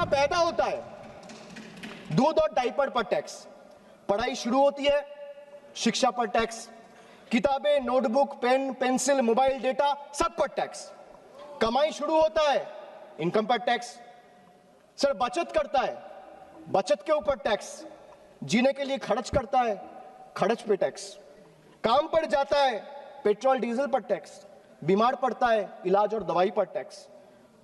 बच्चा पैदा होता है, दूध और डायपर पर टैक्स, पढ़ाई शुरू होती है, शिक्षा पर टैक्स, किताबें, notebook, pen, pencil, mobile, data सब पर टैक्स, कमाई शुरू होता है, इनकम पर टैक्स। सर बचत करता है, बचत के ऊपर टैक्स, जीने के लिए खर्च करता है, खर्च पे टैक्स, काम पर जाता है, पेट्रोल डीजल पर टैक्स, बीमार पड़ता है, इलाज और दवाई पर टैक्स,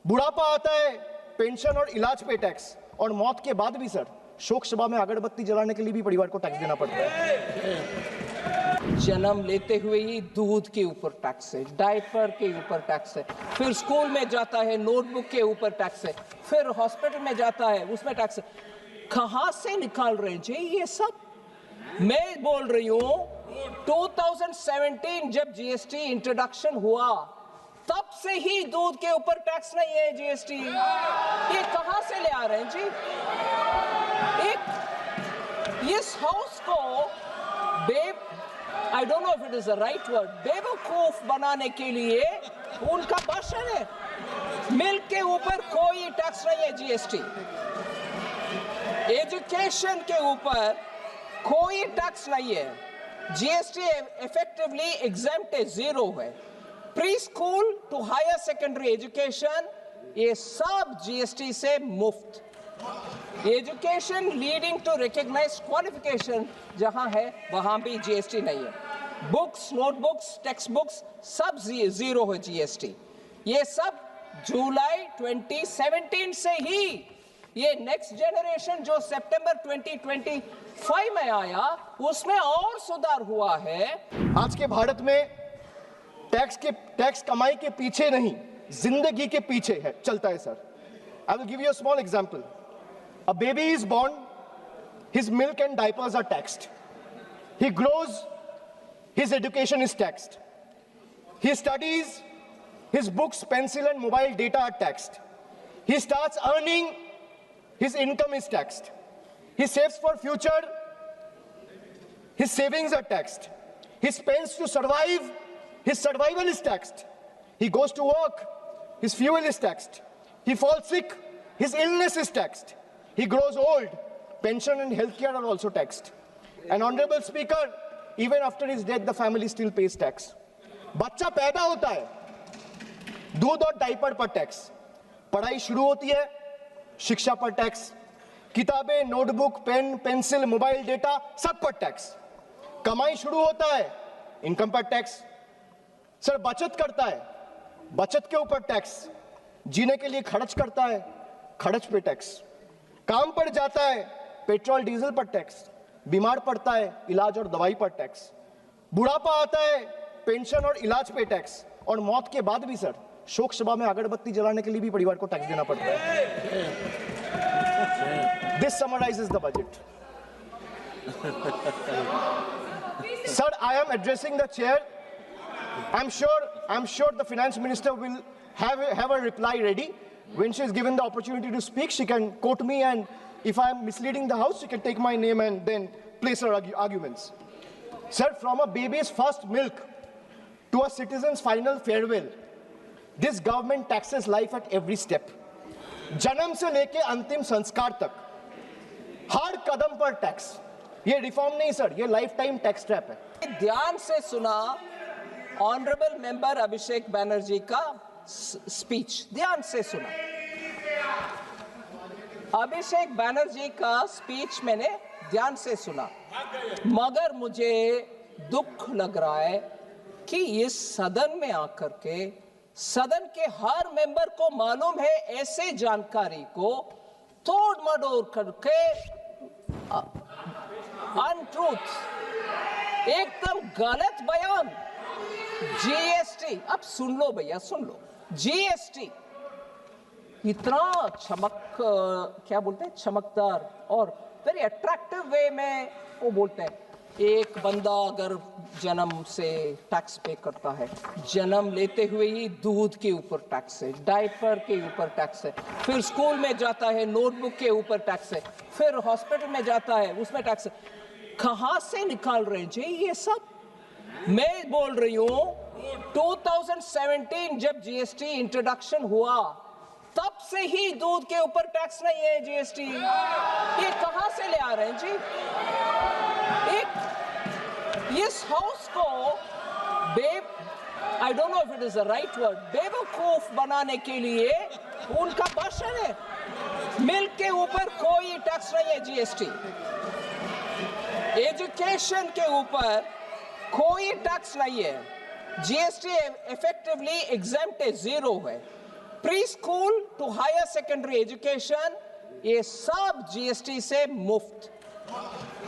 बुढ़ापा आता है, पेंशन और इलाज पे टैक्स, और मौत के बाद भी सर शोक सभा में अगरबत्ती जलाने के लिए भी परिवार को टैक्स देना पड़ता है। जन्म लेते हुए ही दूध के ऊपर टैक्स है, डायपर के ऊपर टैक्स है, फिर स्कूल में जाता है नोटबुक के ऊपर टैक्स है, फिर हॉस्पिटल में जाता है उसमें टैक्स है। कहां से निकाल रहे हैं जी ये सब? मैं बोल रही हूं 2017 जब जीएसटी इंट्रोडक्शन हुआ तब से ही दूध के ऊपर टैक्स नहीं है जीएसटी। ये कहां से ले आ रहे हैं जी? एक इस हाउस को I don't know if it is the right word, बेवकूफ बनाने के लिए उनका भाषण है। मिल्क के ऊपर कोई टैक्स नहीं है जीएसटी, एजुकेशन के ऊपर कोई टैक्स नहीं है, जीएसटी इफेक्टिवली एग्जेम्प्ट है, जीरो है। Pre school to higher secondary education ये सब जीएसटी से मुफ्त। Education leading to recognised qualification जहां है वहां भी जीएसटी नहीं है। बुक्स, नोटबुक्स, टेक्स्ट बुक्स सब जीरो है जीएसटी। ये सब जुलाई 2017 से ही, ये नेक्स्ट जनरेशन जो सितंबर 2025 में आया उसमें और सुधार हुआ है। आज के भारत में टैक्स कमाई के पीछे नहीं, जिंदगी के पीछे है, चलता है sir. I will give you a small example. A baby is born, his milk and diapers are taxed. He grows, his education is taxed. He studies, his books, pencil and mobile data are taxed. He starts earning, his income is taxed. He saves for future, his savings are taxed. He spends to survive, his survival is taxed. He goes to work, his fuel is taxed. He falls sick, his illness is taxed. He grows old, pension and healthcare are also taxed. And Honorable Speaker, even after his death, the family still pays tax. बच्चा पैदा होता है, दूध और diaper पर tax, पढ़ाई शुरू होती है, शिक्षा पर टैक्स, किताबें, notebook, pen, pencil, mobile, data सब पर टैक्स, कमाई शुरू होता है, इनकम पर टैक्स। सर बचत करता है, बचत के ऊपर टैक्स, जीने के लिए खर्च करता है, खर्च पे टैक्स, काम पर जाता है, पेट्रोल डीजल पर टैक्स, बीमार पड़ता है, इलाज और दवाई पर टैक्स, बुढ़ापा आता है, पेंशन और इलाज पे टैक्स, और मौत के बाद भी सर शोक सभा में अगरबत्ती जलाने के लिए भी परिवार को टैक्स देना पड़ता है। This summarises the budget. Sir I am addressing the chair. I am sure the finance minister will have a reply ready. When she is given the opportunity to speak, she can quote me, and if I am misleading the house, she can take my name and then place her arguments. Sir, from a baby's first milk to a citizen's final farewell, this government taxes life at every step. जन्म से लेके अंतिम संस्कार तक हर कदम पर tax. ये reform नहीं sir, ये लाइफ टाइम टैक्स ट्रैप है। ध्यान से सुना ऑनरेबल मेंबर अभिषेक बैनर्जी का स्पीच, ध्यान से सुना। अभिषेक बैनर्जी का स्पीच मैंने ध्यान से सुना, मगर मुझे दुख लग रहा है कि इस सदन में आकर के सदन के हर मेंबर को मालूम है ऐसे जानकारी को तोड़ मडोड़ करके अनट्रूथ, एकदम गलत बयान। जीएसटी, अब सुन लो भैया, सुन लो। जीएसटी इतना क्या बोलते हैं, चमकदार और वेरी अट्रैक्टिव वे में वो बोलते हैं। एक बंदा अगर जन्म से टैक्स पे करता है, जन्म लेते हुए ही दूध के ऊपर टैक्स है, डायपर के ऊपर टैक्स है, फिर स्कूल में जाता है नोटबुक के ऊपर टैक्स है, फिर हॉस्पिटल में जाता है उसमें टैक्स है। कहां से निकाल रहे हैं जी ये सब? मैं बोल रही हूं 2017 जब जीएसटी इंट्रोडक्शन हुआ तब से ही दूध के ऊपर टैक्स नहीं है जीएसटी। ये कहां से ले आ रहे हैं जी? एक इस हाउस को I don't know if it is the right word, बेवकूफ बनाने के लिए उनका भाषण है। मिल्क के ऊपर कोई टैक्स नहीं है जीएसटी। एजुकेशन के ऊपर कोई टैक्स नहीं है। जीएसटी इफेक्टिवली एग्जम्प्ट है, जीरो है। Pre school to higher secondary education ये सब जीएसटी से मुफ्त।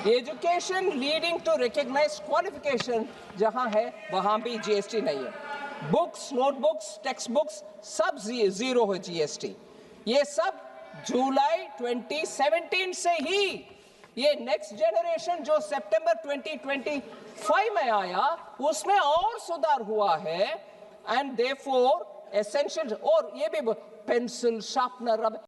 Education leading to recognised qualification जहां है वहां भी जीएसटी नहीं है। बुक्स, नोटबुक्स, टेक्स्ट बुक्स सब जीरो है जीएसटी। ये सब जुलाई 2017 से ही, ये नेक्स्ट जनरेशन जो सितंबर 2025 में आया उसमें और सुधार हुआ है। एंड देयरफॉर एसेंशियल, और ये भी पेंसिल, शार्पनर, रबर